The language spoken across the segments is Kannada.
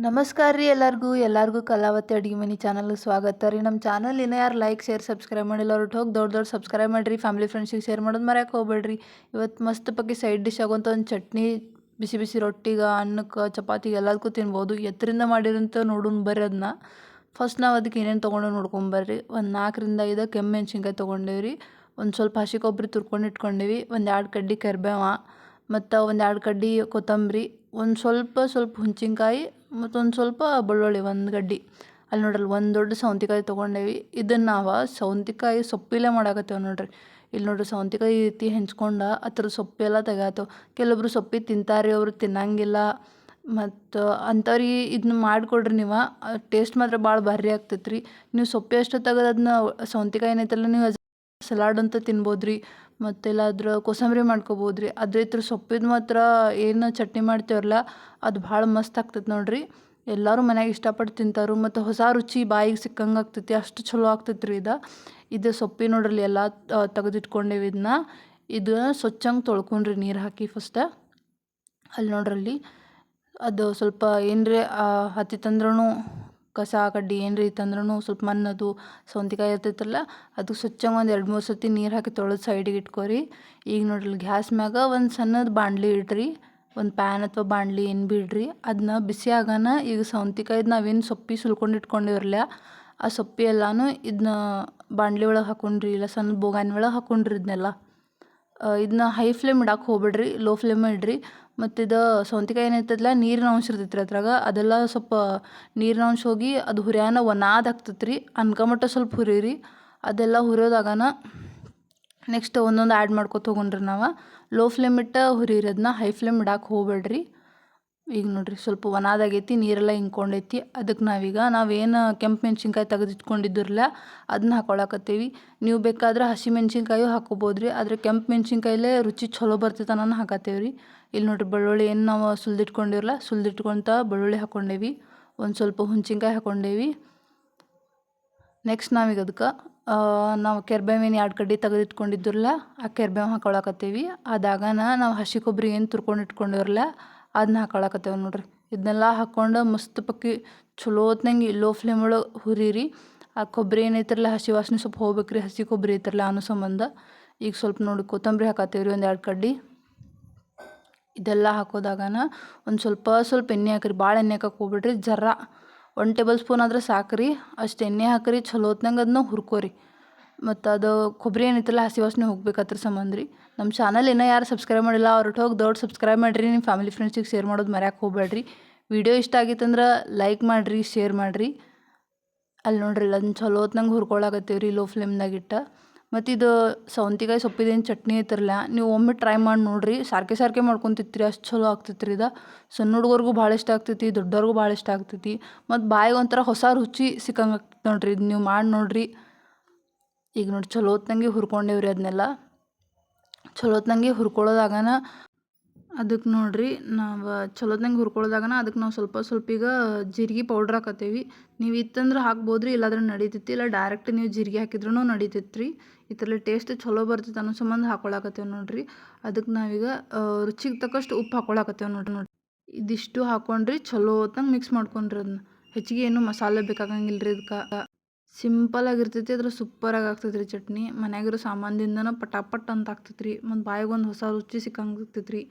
ನಮಸ್ಕಾರ ರೀ ಎಲ್ಲರಿಗೂ ಕಲಾವತಿ ಅಡುಗೆ ಮನೆ ಚಾನಲ್ಗೆ ಸ್ವಾಗತ ರೀ. ನಮ್ಮ ಚಾನಲ್ ಇನ್ನೂ ಯಾರು ಲೈಕ್ ಶೇರ್ ಸಬ್ಸ್ಕ್ರೈಬ್ ಮಾಡಿಲ್ಲ ಅವ್ರು ಹೋಗಿ ದೊಡ್ಡ ಸಬ್ಸ್ಕ್ರೈಬ್ ಮಾಡಿರಿ. ಫ್ಯಾಮಿಲಿ ಫ್ರೆಂಡ್ಸಿಗೆ ಶೇರ್ ಮಾಡೋದು ಮರ್ಯಾಕೆ ಹೋಗ್ಬೇಡ್ರಿ. ಇವತ್ತು ಮಸ್ತ್ ಪಕ್ಕಿ ಸೈಡ್ ಡಿಶ್ ಆಗೋಂಥ ಒಂದು ಚಟ್ನಿ ಬಿಸಿ ಬಿಸಿ ರೊಟ್ಟಿಗೆ ಅನ್ನಕ್ಕೆ ಚಪಾತಿಗೆ ಎಲ್ಲದಕ್ಕೂ ತಿನ್ಬೋದು. ಎತ್ತರಿಂದ ಮಾಡಿರಂತ ನೋಡೋಣ ಬರ್ರಿ. ಅದನ್ನ ಫಸ್ಟ್ ನಾವು ಅದಕ್ಕೆ ಏನೇನು ತೊಗೊಂಡು ನೋಡ್ಕೊಂಬರ್ರಿ. ಒಂದು 4ರಿಂದ 5 ಕೆಮ್ಮು ಮೆಣ್ಸಿನ್ಕಾಯಿ ತೊಗೊಂಡೇವ್ರಿ. ಒಂದು ಸ್ವಲ್ಪ ಹಸಿ ಕೊಬ್ಬರಿ ತುರ್ಕೊಂಡು ಇಟ್ಕೊಂಡೇವಿ. ಒಂದು 2 ಕಡ್ಡಿ ಕರಿಬೇವ ಮತ್ತು ಒಂದು 2 ಕಡ್ಡಿ ಕೊತ್ತಂಬರಿ, ಒಂದು ಸ್ವಲ್ಪ ಹುಂಚಿನ್ಕಾಯಿ ಮತ್ತು ಒಂದು ಸ್ವಲ್ಪ ಬೆಳ್ಳುಳ್ಳಿ, ಒಂದು ಗಡ್ಡಿ. ಅಲ್ಲಿ ನೋಡ್ರಿ ಒಂದು ದೊಡ್ಡ ಸೌಂತಿಕಾಯಿ ತೊಗೊಂಡೇವಿ. ಇದನ್ನು ನಾವು ಸೌಂತಿಕಾಯಿ ಸೊಪ್ಪಿಲ್ಲೇ ಮಾಡಾಕತ್ತೇವೆ ನೋಡ್ರಿ. ಇಲ್ಲಿ ನೋಡ್ರಿ ಸೌಂತಿಕಾಯಿ ಈ ರೀತಿ ಹೆಂಚ್ಕೊಂಡು ಅದ್ರ ಸೊಪ್ಪೆಲ್ಲ ತೆಗ್ಯಾತೇವೆ. ಕೆಲವೊಬ್ರು ಸೊಪ್ಪಿ ತಿಂತಾರೆ, ಅವರು ತಿನ್ನಂಗಿಲ್ಲ. ಮತ್ತು ಅಂಥವ್ರಿಗೆ ಇದನ್ನ ಮಾಡಿಕೊಡ್ರಿ. ನೀವು ಟೇಸ್ಟ್ ಮಾತ್ರ ಭಾಳ ಭಾರಿ ಆಗ್ತೈತೆ ರೀ. ನೀವು ಸೊಪ್ಪು ಎಷ್ಟು ತೆಗೆದು ಅದನ್ನ ಸೌಂತಿಕಾಯಿ ಏನೈತಲ್ಲ ನೀವು ಸಲಾಡ್ ಅಂತ ತಿನ್ಬೋದು ರೀ. ಮತ್ತು ಇಲ್ಲಾದ್ರೆ ಕೋಸಂಬರಿ ಮಾಡ್ಕೊಬೋದು ರೀ. ಅದ್ರ ಇದ್ರ ಸೊಪ್ಪಿದು ಮಾತ್ರ ಏನು ಚಟ್ನಿ ಮಾಡ್ತೇವಲ್ಲ ಅದು ಭಾಳ ಮಸ್ತ್ ಆಗ್ತೈತೆ ನೋಡ್ರಿ. ಎಲ್ಲರೂ ಮನ್ಯಾಗ ಇಷ್ಟಪಟ್ಟು ತಿಂತಾರೆ ಮತ್ತು ಹೊಸ ರುಚಿ ಬಾಯಿಗೆ ಸಿಕ್ಕಂಗೆ ಆಗ್ತೈತಿ. ಅಷ್ಟು ಚಲೋ ಆಗ್ತೈತೆ ರೀ ಇದು ಸೊಪ್ಪಿ ನೋಡ್ರಿ ಎಲ್ಲ ತೆಗೆದಿಟ್ಕೊಂಡೇವಿ. ಇದು ಸ್ವಚ್ಛಂಗೆ ತೊಳ್ಕೊಂಡ್ರಿ ನೀರು ಹಾಕಿ ಫಸ್ಟ. ಅಲ್ಲಿ ನೋಡ್ರಲ್ಲಿ ಅದು ಸ್ವಲ್ಪ ಏನರೇ ಹತ್ತಿತ್ತಂದ್ರೂ ಕಸ ಕಡ್ಡಿ ಏನರೇ ಇತ್ತಂದ್ರೂ ಸ್ವಲ್ಪ ಮಣ್ಣದು ಸೌಂತಿಕಾಯಿ ಇರ್ತೈತಲ್ಲ ಅದು ಸ್ವಚ್ಛಂಗೆ ಒಂದು 2-3 ಸತಿ ನೀರು ಹಾಕಿ ತೊಳೆದು ಸೈಡಿಗೆ ಇಟ್ಕೊರಿ. ಈಗ ನೋಡ್ರಿ ಗ್ಯಾಸ್ ಮ್ಯಾಗ ಒಂದು ಸಣ್ಣದು ಬಾಣಲಿ ಇಡ್ರಿ. ಒಂದು ಪ್ಯಾನ್ ಅಥವಾ ಬಾಣಲಿ ಏನು ಭೀ ಇಡ್ರಿ. ಅದನ್ನ ಬಿಸಿ ಆಗೋಣ. ಈಗ ಸೌಂತಿಕಾಯ್ದು ನಾವೇನು ಸೊಪ್ಪಿ ಸುಲ್ಕೊಂಡು ಇಟ್ಕೊಂಡಿರಲ್ಲ ಆ ಸೊಪ್ಪಿ ಎಲ್ಲನೂ ಇದನ್ನ ಬಾಣಲಿ ಒಳಗೆ ಹಾಕೊಂಡ್ರಿ, ಇಲ್ಲ ಸಣ್ಣ ಬೋಗಾನಿ ಒಳಗೆ ಹಾಕೊಂಡ್ರಿ. ಇದನ್ನ ಹೈ ಫ್ಲೇಮ್ ಇಡಕ್ಕೆ ಹೋಗ್ಬೇಡ್ರಿ, ಲೋ ಫ್ಲೇಮ್ ಇಡ್ರಿ. ಮತ್ತು ಇದು ಸೌಂತಿಕಾಯಿ ಏನೈತಲ್ಲ ನೀರಿನ ಅಂಶ ಇರ್ತೈತೆ ರೀ ಅದ್ರಾಗ. ಅದೆಲ್ಲ ಸ್ವಲ್ಪ ನೀರಿನ ಅಂಶ ಹೋಗಿ ಅದು ಹುರಿಯಾನ ಒಣಾದಾಗ್ತೈತೆ ರೀ. ಅನ್ಕಮಟ್ಟ ಸ್ವಲ್ಪ ಹುರಿರಿ. ಅದೆಲ್ಲ ಹುರಿಯೋದಾಗನ ನೆಕ್ಸ್ಟ್ ಒಂದೊಂದು ಆ್ಯಡ್ ಮಾಡ್ಕೊತ ಹೋಗೋಣ್ರಿ. ನಾವು ಲೋ ಫ್ಲೇಮ್ ಇಟ್ಟು ಹುರಿರಿ, ಅದನ್ನ ಹೈ ಫ್ಲೇಮ್ ಇಡಕ್ಕೆ ಹೋಗ್ಬೇಡ್ರಿ. ಈಗ ನೋಡ್ರಿ ಸ್ವಲ್ಪ ಒಣದಾಗೈತಿ, ನೀರೆಲ್ಲ ಹಿಂಕೊಂಡೈತಿ. ಅದಕ್ಕೆ ನಾವೇನು ಕೆಂಪು ಮೆಣ್ಸಿನ್ಕಾಯಿ ತೆಗೆದಿಟ್ಕೊಂಡಿದ್ದಿರಲ್ಲ ಅದನ್ನ ಹಾಕೊಳಕತ್ತೀವಿ. ನೀವು ಬೇಕಾದ್ರೆ ಹಸಿ ಮೆಣ್ಸಿನ್ಕಾಯು ಹಾಕೋಬೋದು ರೀ. ಆದರೆ ಕೆಂಪು ಮೆಣ್ಸಿನ್ಕಾಯಲ್ಲೇ ರುಚಿ ಚಲೋ ಬರ್ತೈತೆ ನಾನು ಹಾಕತ್ತೇವೆ ರೀ. ಇಲ್ಲಿ ನೋಡ್ರಿ ಬೆಳ್ಳುಳ್ಳಿ ಏನು ನಾವು ಸುಲಿದಿಟ್ಕೊಂತ ಬೆಳ್ಳುಳ್ಳಿ ಹಾಕ್ಕೊಂಡೇವಿ. ಒಂದು ಸ್ವಲ್ಪ ಹುಂಚಿನ್ಕಾಯಿ ಹಾಕ್ಕೊಂಡೇವಿ. ನೆಕ್ಸ್ಟ್ ನಾವೀಗ ಅದಕ್ಕೆ ನಾವು ಕೆರ್ಬೇವಿನ 2 ಕಡ್ಡಿ ತೆಗೆದಿಟ್ಕೊಂಡಿದ್ದಿರಲ್ಲ ಆ ಕೆರ್ಬೇವು ಹಾಕೊಳಕತ್ತೀವಿ. ಅದಾಗನ ನಾವು ಹಸಿ ಕೊಬ್ಬರಿ ಏನು ತುರ್ಕೊಂಡು ಇಟ್ಕೊಂಡಿರಲ್ಲ ಅದನ್ನ ಹಾಕೊಳಕತ್ತೇವೆ ನೋಡ್ರಿ. ಇದನ್ನೆಲ್ಲ ಹಾಕ್ಕೊಂಡು ಮಸ್ತ್ ಪಕ್ಕಿ ಚಲೋ ಹೊತ್ನಂಗೆ ಲೋ ಫ್ಲೇಮ್ ಒಳಗೆ ಹುರಿರಿ. ಆ ಕೊಬ್ಬರಿ ಏನೈತಿರಲ್ಲ ಹಸಿ ವಾಸನೆ ಸ್ವಲ್ಪ ಹೋಗ್ಬೇಕ್ರಿ. ಹಸಿ ಕೊಬ್ಬರಿ ಐತಿರಲ್ಲ ಅನ್ನೋ ಸಂಬಂಧ. ಈಗ ಸ್ವಲ್ಪ ನೋಡಿ ಕೊತ್ತಂಬರಿ ಹಾಕತ್ತೇವೆ ರೀ, ಒಂದು 2 ಕಡ್ಡಿ. ಇದೆಲ್ಲ ಹಾಕೋದಾಗನ ಒಂದು ಸ್ವಲ್ಪ ಎಣ್ಣೆ ಹಾಕಿರಿ. ಭಾಳ ಎಣ್ಣೆ ಹಾಕಕ್ಕೆ ಹೋಗ್ಬಿಡ್ರಿ. ಜರ 1 ಟೇಬಲ್ ಸ್ಪೂನ್ ಆದ್ರೆ ಸಾಕ್ರಿ. ಅಷ್ಟು ಎಣ್ಣೆ ಹಾಕಿರಿ. ಚಲೋ ಹೊತ್ನಂಗೆ ಅದನ್ನ ಹುರ್ಕೋರಿ. ಮತ್ತು ಅದು ಕೊಬ್ಬರಿ ಏನೈತಲ್ಲ ಹಸಿ ವಾಸನೆ ಹೋಗ್ಬೇಕು ಅದ್ರ ಸಂಬಂಧ ರೀ. ನಮ್ಮ ಚಾನಲ್ ಇನ್ನೂ ಯಾರು ಸಬ್ಸ್ಕ್ರೈಬ್ ಮಾಡಿಲ್ಲ ಅವ್ರು ಹೋಗಿ ದೊಡ್ಡ ಸಬ್ಸ್ಕ್ರೈಬ್ ಮಾಡಿರಿ. ನಿಮ್ಮ ಫ್ಯಾಮಿಲಿ ಫ್ರೆಂಡ್ಸಿಗೆ ಶೇರ್ ಮಾಡೋದು ಮರ್ಯಾಕೆ ಹೋಗ್ಬೇಡ್ರಿ. ವಿಡಿಯೋ ಇಷ್ಟ ಆಗಿತ್ತಂದ್ರೆ ಲೈಕ್ ಮಾಡಿರಿ, ಶೇರ್ ಮಾಡಿರಿ. ಅಲ್ಲಿ ನೋಡ್ರಿ ಅದನ್ನ ಚಲೋ ಹೊತ್ನಂಗೆ ಹುರ್ಕೊಳಕತ್ತೀವಿ ರೀ ಲೋ ಫ್ಲೇಮ್ದಾಗಿಟ್ಟು. ಮತ್ತು ಇದು ಸೌಂತಿಕಾಯಿ ಸೊಪ್ಪಿದೇನು ಚಟ್ನಿ ಐತಿರಲ್ಲ ನೀವು ಒಮ್ಮೆ ಟ್ರೈ ಮಾಡಿ ನೋಡಿರಿ. ಸಾರ್ಕೆ ಮಾಡ್ಕೊತಿರ್ತೀರಿ, ಅಷ್ಟು ಚಲೋ ಆಗ್ತೈತೆ ರೀ. ಸಣ್ಣ ಹುಡುಗರ್ಗೂ ಭಾಳ ಇಷ್ಟ ಆಗ್ತೈತಿ, ದೊಡ್ಡವ್ರಿಗೂ ಭಾಳ ಇಷ್ಟ ಆಗ್ತೈತಿ. ಮತ್ತು ಬಾಯಿಗೆ ಒಂಥರ ಹೊಸ ರುಚಿ ಸಿಕ್ಕಂಗೆ ಆಗ್ತೈತೆ ನೋಡ್ರಿ. ಇದು ನೀವು ಮಾಡಿ ನೋಡಿರಿ. ಈಗ ನೋಡಿ ಚಲೋ ಹೊತ್ನಂಗೆ ಹುರ್ಕೊಂಡೇವ್ರಿ. ಅದನ್ನೆಲ್ಲ ಚಲೋ ಹೊತ್ನಂಗೆ ಹುರ್ಕೊಳ್ಳೋದಾಗನ ಅದಕ್ಕೆ ನೋಡ್ರಿ ನಾವು ಚಲೋ ಹೊತ್ನಂಗೆ ಹುರ್ಕೊಳ್ಳೋದಾಗನ ಅದಕ್ಕೆ ನಾವು ಸ್ವಲ್ಪ ಈಗ ಜೀರಿಗೆ ಪೌಡ್ರ್ ಹಾಕತ್ತೇವಿ. ನೀವು ಇತ್ತಂದ್ರೆ ಹಾಕ್ಬೋದು ರೀ, ಇಲ್ಲಾಂದ್ರೆ ನಡಿತೈತಿ. ಇಲ್ಲ ಡೈರೆಕ್ಟ್ ನೀವು ಜೀರಿಗೆ ಹಾಕಿದ್ರೂ ನಡಿತೈತೆ ರೀ. ಈ ಥರ ಟೇಸ್ಟ್ ಚಲೋ ಬರ್ತೈತೆ ಅನ್ನೋ ಸಂಬಂಧ ಹಾಕೊಳಕತ್ತೇವೆ ನೋಡ್ರಿ. ಅದಕ್ಕೆ ನಾವೀಗ ರುಚಿಗೆ ತಕ್ಕಷ್ಟು ಉಪ್ಪು ಹಾಕೊಳಕತ್ತೇವೆ ನೋಡ್ರಿ. ಇದಿಷ್ಟು ಹಾಕ್ಕೊಂಡ್ರಿ ಚಲೋ ಹೊತ್ನಂಗೆ ಮಿಕ್ಸ್ ಮಾಡ್ಕೊಂಡ್ರಿ. ಅದನ್ನ ಹೆಚ್ಚಿಗೆ ಏನು ಮಸಾಲೆ ಬೇಕಾಗಂಗಿಲ್ಲ ರೀ. ಇದಕ್ಕೆ ಸಿಂಪಲ್ ಆಗಿರ್ತೈತಿ, ಅದ್ರ ಸೂಪರಾಗಿ ಆಗ್ತೈತೆ ರೀ ಚಟ್ನಿ. ಮನ್ಯಾಗಿರೋ ಸಾಮಾನ್ದಿಂದನ ಪಟಾಪಟ್ ಅಂತ ಆಗ್ತೈತೆ ರೀ. ಮತ್ತು ಬಾಯಿಗೆ ಒಂದು ಹೊಸ ರುಚಿ ಸಿಕ್ಕಂಗೆ ಆಗ್ತೈತೆ ರೀ.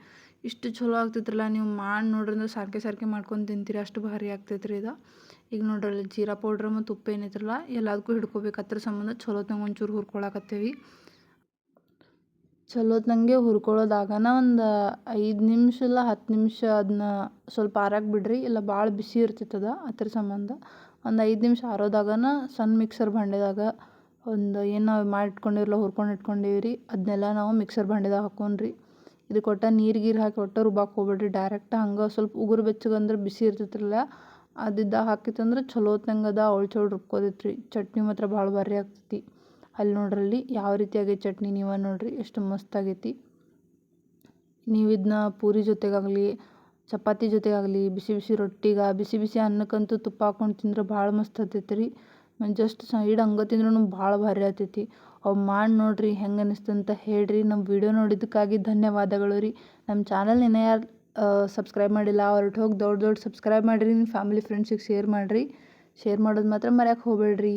ಇಷ್ಟು ಚಲೋ ಆಗ್ತೈತ್ರಲ್ಲ, ನೀವು ಮಾಡಿ ನೋಡ್ರಿ ಅಂದ್ರೆ ಸಾರ್ಕೆ ಮಾಡ್ಕೊಂಡು ತಿಂತೀರಿ, ಅಷ್ಟು ಭಾರಿ ಆಗ್ತೈತೆ ರೀ. ಈಗ ನೋಡ್ರಿ ಜೀರಾ ಪೌಡ್ರ್ ಮತ್ತು ಉಪ್ಪು ಏನೈತ್ರಲ್ಲ ಎಲ್ಲದಕ್ಕೂ ಹಿಡ್ಕೊಬೇಕು. ಅದ್ರ ಸಂಬಂಧ ಚಲೋ ಹೊತ್ನಂಗೆ ಒಂಚೂರು ಹುರ್ಕೊಳಕತ್ತೇವಿ. ಚಲೋ ಹೊತ್ನಂಗೆ ಹುರ್ಕೊಳ್ಳೋದಾಗನ ಒಂದು 5 ನಿಮಿಷ ಇಲ್ಲ 10 ನಿಮಿಷ ಅದನ್ನ ಸ್ವಲ್ಪ ಆರಕ್ಕೆ ಬಿಡ್ರಿ. ಇಲ್ಲ ಭಾಳ ಬಿಸಿ ಇರ್ತೈತದ ಅದ್ರ ಸಂಬಂಧ ಒಂದು 5 ನಿಮಿಷ ಆರೋದಾಗನ ಸಣ್ಣ ಮಿಕ್ಸರ್ ಭಾಂಡೆದಾಗ ಒಂದು ಏನು ನಾವು ಮಾಡಿಟ್ಕೊಂಡಿರಲ್ಲ ಹುರ್ಕೊಂಡು ಇಟ್ಕೊಂಡೀವಿ ರೀ ಅದನ್ನೆಲ್ಲ ನಾವು ಮಿಕ್ಸರ್ ಭಾಂಡೆದಾಗ ಹಾಕ್ಕೊಂಡ್ರಿ. ಇದಕ್ಕೆ ಒಟ್ಟು ನೀರು ಹಾಕಿ ಒಟ್ಟು ರುಬ್ಬಕ್ಕೆ ಹೋಗ್ಬೇಡ್ರಿ. ಡೈರೆಕ್ಟ್ ಹಂಗೆ ಸ್ವಲ್ಪ ಉಗುರು ಬೆಚ್ಚಗಂದ್ರೆ ಬಿಸಿ ಇರ್ತೈತ್ರಲ್ಲ ಅದಿದ್ದಾಗ ಹಾಕಿತ್ತಂದ್ರೆ ಚಲೋ ಹೊತ್ನಂಗೆ ಅದ ಅವಳು ರುಬ್ಕೋದೈತೆ ರೀ. ಚಟ್ನಿ ಮಾತ್ರ ಭಾಳ ಭಾರಿ ಆಗ್ತೈತಿ. ಅಲ್ಲಿ ನೋಡ್ರಲ್ಲಿ ಯಾವ ರೀತಿ ಆಗೈತೆ ಚಟ್ನಿ, ನೀವು ನೋಡ್ರಿ ಎಷ್ಟು ಮಸ್ತ್ ಆಗೈತಿ. ನೀವು ಇದನ್ನ ಪೂರಿ ಜೊತೆಗಾಗಲಿ ಚಪಾತಿ ಜೊತೆಗಾಗಲಿ ಬಿಸಿ ಬಿಸಿ ರೊಟ್ಟಿಗೆ ಬಿಸಿ ಬಿಸಿ ಅನ್ನಕ್ಕಂತೂ ತುಪ್ಪ ಹಾಕ್ಕೊಂಡು ತಿಂದ್ರೆ ಭಾಳ ಮಸ್ತ್ ಹತ್ತೈತೆ ರೀ. ಮತ್ತು ಜಸ್ಟ್ ಸೈಡ್ ಹಂಗೆ ತಿಂದ್ರೂ ಭಾಳ ಭಾರಿ ಆಗ್ತೈತಿ. ಅವು ಮಾಡಿ ನೋಡಿರಿ ಹೆಂಗೆ ಅನ್ನಿಸ್ತಂತ ಹೇಳ್ರಿ. ನಮ್ಮ ವಿಡಿಯೋ ನೋಡಿದ್ದಕ್ಕಾಗಿ ಧನ್ಯವಾದಗಳು ರೀ. ನಮ್ಮ ಚಾನಲ್ ಇನ್ನೂ ಯಾರು ಸಬ್ಸ್ಕ್ರೈಬ್ ಮಾಡಿಲ್ಲ ಹೊರಟು ಹೋಗಿ ದೊಡ್ಡ ಸಬ್ಸ್ಕ್ರೈಬ್ ಮಾಡಿರಿ, ನಿಮ್ಮ ಫ್ಯಾಮಿಲಿ ಫ್ರೆಂಡ್ಸಿಗೆ ಶೇರ್ ಮಾಡಿರಿ. ಶೇರ್ ಮಾಡೋದು ಮಾತ್ರ ಮರ್ಯಾಕೆ ಹೋಗಬೇಡ್ರಿ.